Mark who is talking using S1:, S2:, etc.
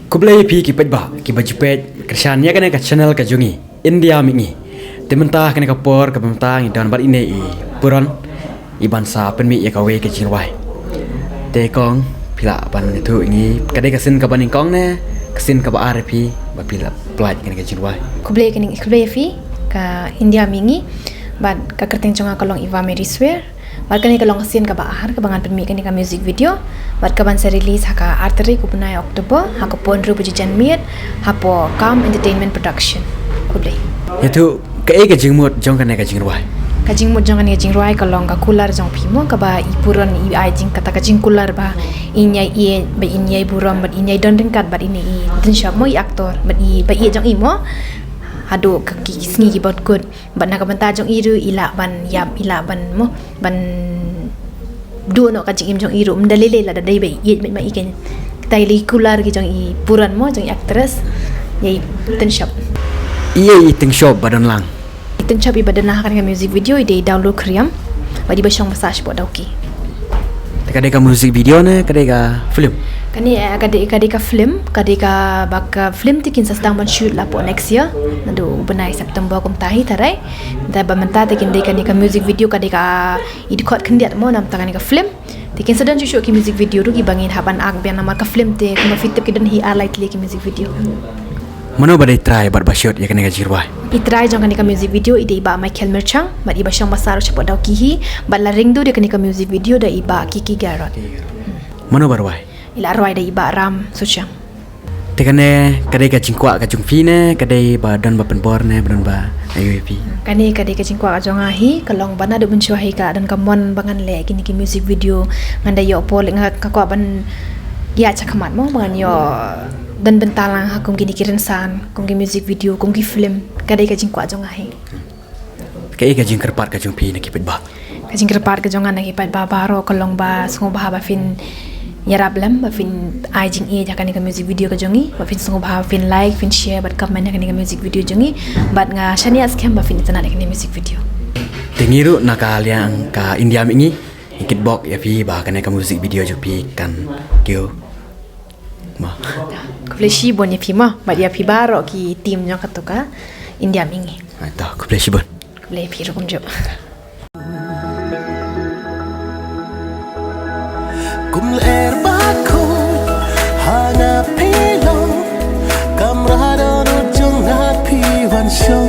S1: Kublai pi ki pedba ki bajpet kersannya kan ka channel ka jungi India mingi tementah kan ka por ka pementah ngi dan bar ine I puron iban sa pen mi ya ka we ka jinwai te kong pila ban itu ini kadai ka sin ka baning kong ne kasin ka ba RP ba pila plat kan ka jinwai
S2: kublai fi ka India mingi bad ka kerteng chonga kalong Iva Mary Swear bad kani kalong sin ka ba ahar ka bangan pen mi kani ka music video bad ka ban sa release haka artery ku punai Oktober haka pon ru pujian miet hapo Calm Entertainment Production kublai
S1: itu ka e ka jingmut jong kan ka jinwai
S2: ka jingmut jong kan ka jingruai kalong ka kular jong pimo ka ba ipuron I ai jing kata ka jing kular ba inyai ie ba inyai buram ba inyai don ringkat ba ini din shop mo I aktor ba ie jong imo ado ki sngi ki bot good ban nak banta jong iru ila ban yap ila ban mo ban do no ka jing jong iru mdalele la dai bai ye ma iken tai li kular ki jong I puran mo jong actress yai ten shop
S1: iya ting shop badan lang
S2: ten shop I badan lah kan music video ide download kriam badi basong massage bot dauki
S1: kadai ka music video ne kadai ka film
S2: kani kadai ka film kadai ka baka film tikin sa sedang shoot lah po next year nado benai September kum tahi tarai da ba menta tikin dai kani ka music video kadai ka idikot kendiat mo nam tangani ka film tikin sedang shoot ki music video ru ki bangin haban ag bian nama ka film te kuma fitip ki dan hi likely ki music video
S1: mano badai try bat bashot ya kani ka jirwai
S2: I try jong kani ka music video ide iba Michael Merchang mat iba syang basar cepat dau kihi bat la ring do dia kani ka music video da iba Kiki Garot
S1: mano barwai
S2: ila arwai da iba Ram Suchang
S1: tekane kadai ka jingkwa ka jungfi ne kadai ba don ba penbor ne don ba IUP
S2: kani kadai ka jingkwa ka jong ahi kalong bana do bunchu ahi ka dan kamon bangan le kini ki music video nganda yo pol ngak ka kwa ban ya chakamat mo bangan yo dan bentalang ha kung kini kirensan kung ki music video kung ki film kadai ka jingkwa jong ahi
S1: kai ka jingkar par ka jungfi ne kipet ba
S2: ka jingkar par ka jong an ki pat ba baro kalong ba sungo ba ba fin yarablam ba fin ai jing e jakani ka music video ka jongi ba fin sungo ba fin like fin share bat comment jakani ka music video jongi bat nga shania scam ba fin itana jakani music video
S1: tengiru nakal yang ka India mingi ikit bok ya fi ba kana ka music video jupi kan kyo ma
S2: Fleshi bon ya pima ba dia pi baro ki team nya katoka India mingi
S1: ta ku pleshi bon
S2: le pi ro kunjo
S3: kum er ba ko hana pilong kamrado no jong na pi wan show